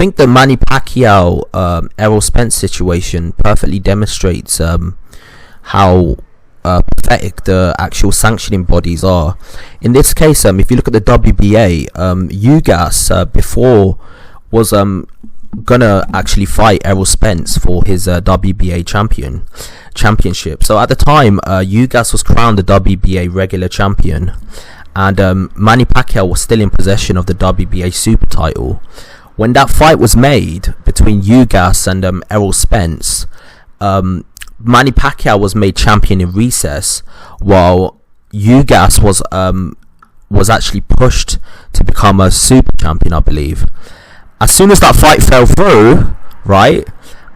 think the Manny Pacquiao Errol Spence situation perfectly demonstrates how pathetic the actual sanctioning bodies are. In this case, if you look at the WBA, UGAS before was gonna actually fight Errol Spence for his WBA championship. So at the time, UGAS was crowned the WBA regular champion, and Manny Pacquiao was still in possession of the WBA super title. When that fight was made between UGAS and Errol Spence, Manny Pacquiao was made champion in recess, while UGAS was actually pushed to become a super champion, I believe. As soon as that fight fell through, right,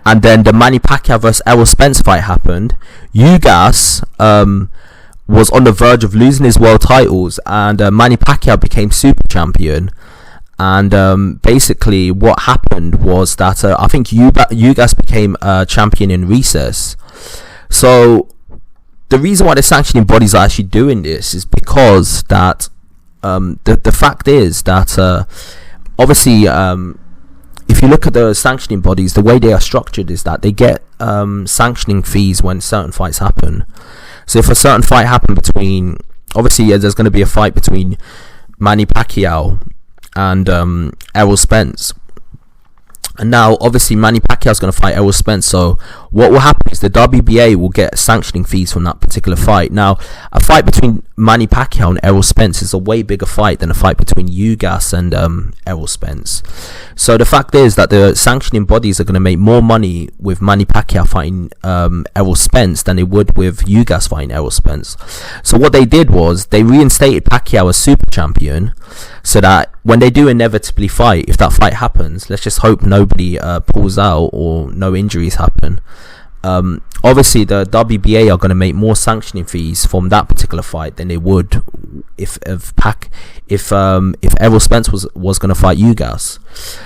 and then the Manny Pacquiao versus Errol Spence fight happened, UGAS was on the verge of losing his world titles, and Manny Pacquiao became super champion. And basically what happened was that I think UGAS became champion in recess. So the reason why the sanctioning bodies are actually doing this is because that the fact is that obviously if you look at the sanctioning bodies, the way they are structured is that they get sanctioning fees when certain fights happen. So if a certain fight happened between, obviously there's going to be a fight between Manny Pacquiao and Errol Spence, and now obviously Manny Pacquiao is going to fight Errol Spence. So what will happen is the WBA will get sanctioning fees from that particular fight. Now a fight between Manny Pacquiao and Errol Spence is a way bigger fight than a fight between UGAS and Errol Spence. So the fact is that the sanctioning bodies are going to make more money with Manny Pacquiao fighting Errol Spence than they would with UGAS fighting Errol Spence. So what they did was they reinstated Pacquiao as super champion, so that when they do inevitably fight, if that fight happens, let's just hope nobody pulls out or no injuries happen, obviously the WBA are going to make more sanctioning fees from that particular fight than they would if Errol Spence was going to fight UGAS.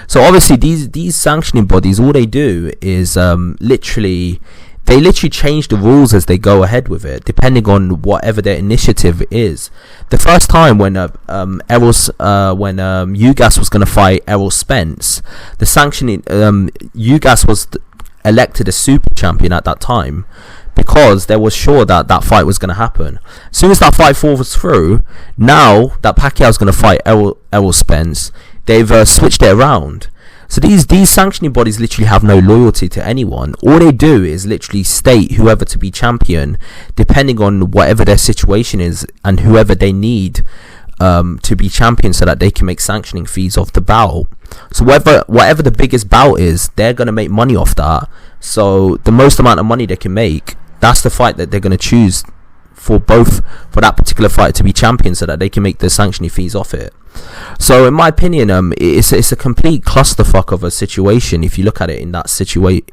So obviously these sanctioning bodies, all they do is literally change the rules as they go ahead with it, depending on whatever their initiative is. The first time when UGAS was going to fight Errol Spence, the sanctioning UGAS was elected a super champion at that time because they was sure that that fight was going to happen. As soon as that fight falls through, now that Pacquiao is going to fight Errol Spence, they've switched it around. So these sanctioning bodies literally have no loyalty to anyone. All they do is literally state whoever to be champion, depending on whatever their situation is and whoever they need to be champion, so that they can make sanctioning fees off the bout. So whatever the biggest bout is, they're going to make money off that. So the most amount of money they can make, that's the fight that they're going to choose for that particular fight to be champion, so that they can make the sanctioning fees off it. So in my opinion, it's a complete clusterfuck of a situation if you look at it in that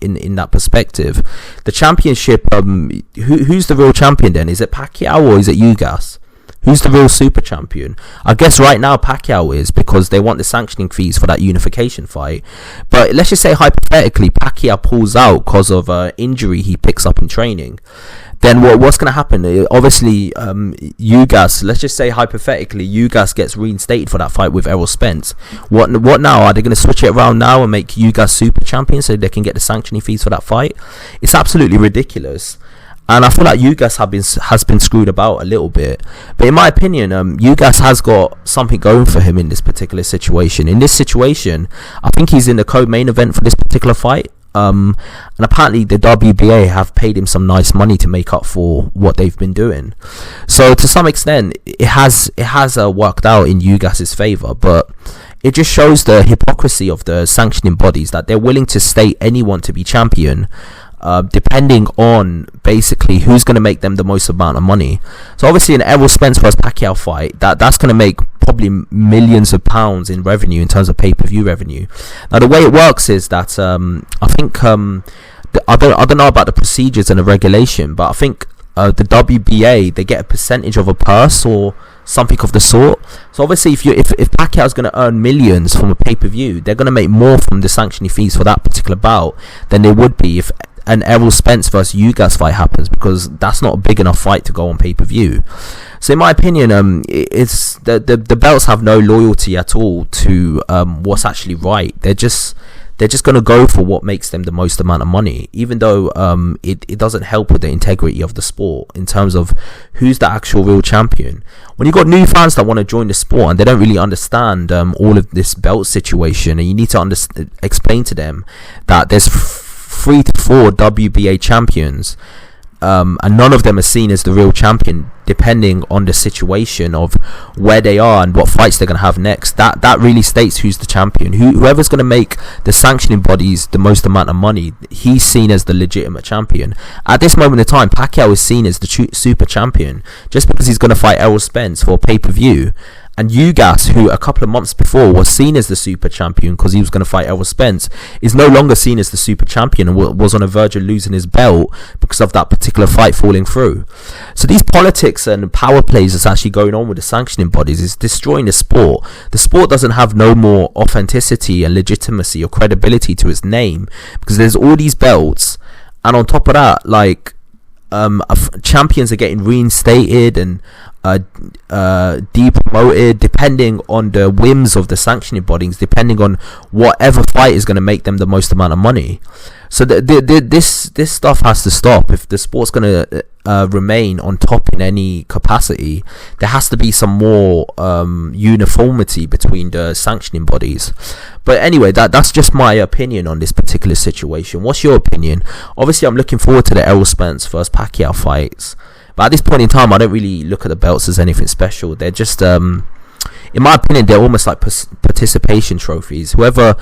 in that perspective. The championship, who's the real champion then? Is it Pacquiao or is it UGAS? Who's the real super champion? I guess right now Pacquiao is, because they want the sanctioning fees for that unification fight. But let's just say hypothetically Pacquiao pulls out because of injury he picks up in training. Then what's going to happen? Obviously, UGAS, let's just say hypothetically, UGAS gets reinstated for that fight with Errol Spence. What now? Are they going to switch it around now and make UGAS super champion so they can get the sanctioning fees for that fight? It's absolutely ridiculous. And I feel like UGAS has been screwed about a little bit. But in my opinion, UGAS has got something going for him in this particular situation. In this situation, I think he's in the co-main event for this particular fight. And apparently the WBA have paid him some nice money to make up for what they've been doing. So to some extent, it has worked out in UGAS's favour. But it just shows the hypocrisy of the sanctioning bodies, that they're willing to state anyone to be champion, depending on basically who's going to make them the most amount of money. So obviously an Errol Spence vs Pacquiao fight, that's going to make probably millions of pounds in revenue in terms of pay-per-view revenue. Now the way it works is that I think I don't know about the procedures and the regulation, but I think the WBA, they get a percentage of a purse or something of the sort. So obviously if Pacquiao is going to earn millions from a pay-per-view, they're going to make more from the sanctioning fees for that particular bout than they would be if an Errol Spence versus Ugas fight happens, because that's not a big enough fight to go on pay-per-view. So in my opinion, it's the belts have no loyalty at all to what's actually right. They're just going to go for what makes them the most amount of money, even though it doesn't help with the integrity of the sport in terms of who's the actual real champion. When you've got new fans that want to join the sport and they don't really understand all of this belt situation, and you need to explain to them that there's 3 to 4 WBA champions, and none of them are seen as the real champion, depending on the situation of where they are and what fights they're going to have next. That really states who's the champion. Whoever's going to make the sanctioning bodies the most amount of money, he's seen as the legitimate champion. At this moment in time, Pacquiao is seen as the super champion just because he's going to fight Errol Spence for pay-per-view. And Ugas, who a couple of months before was seen as the super champion because he was going to fight Errol Spence, is no longer seen as the super champion and was on the verge of losing his belt because of that particular fight falling through. So these politics and power plays that's actually going on with the sanctioning bodies is destroying the sport. The sport doesn't have no more authenticity and legitimacy or credibility to its name because there's all these belts, and on top of that, like champions are getting reinstated and depromoted depending on the whims of the sanctioning bodies, depending on whatever fight is going to make them the most amount of money. So this stuff has to stop. If the sport's going to remain on top in any capacity, there has to be some more uniformity between the sanctioning bodies. But anyway, that's just my opinion on this particular situation. What's your opinion? Obviously, I'm looking forward to the Errol Spence versus Pacquiao fights, but at this point in time, I don't really look at the belts as anything special. They're just, in my opinion, they're almost like participation trophies. Whoever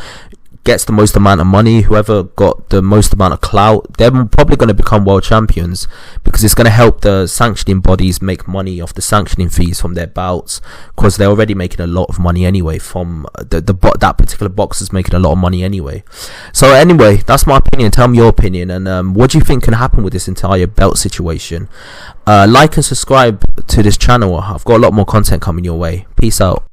gets the most amount of money, whoever got the most amount of clout, they're probably going to become world champions, because it's going to help the sanctioning bodies make money off the sanctioning fees from their bouts, because they're already making a lot of money anyway from that particular boxer's making a lot of money anyway. So anyway, that's my opinion. Tell me your opinion, and what do you think can happen with this entire belt situation? Like and subscribe to this channel. I've got a lot more content coming your way. Peace out.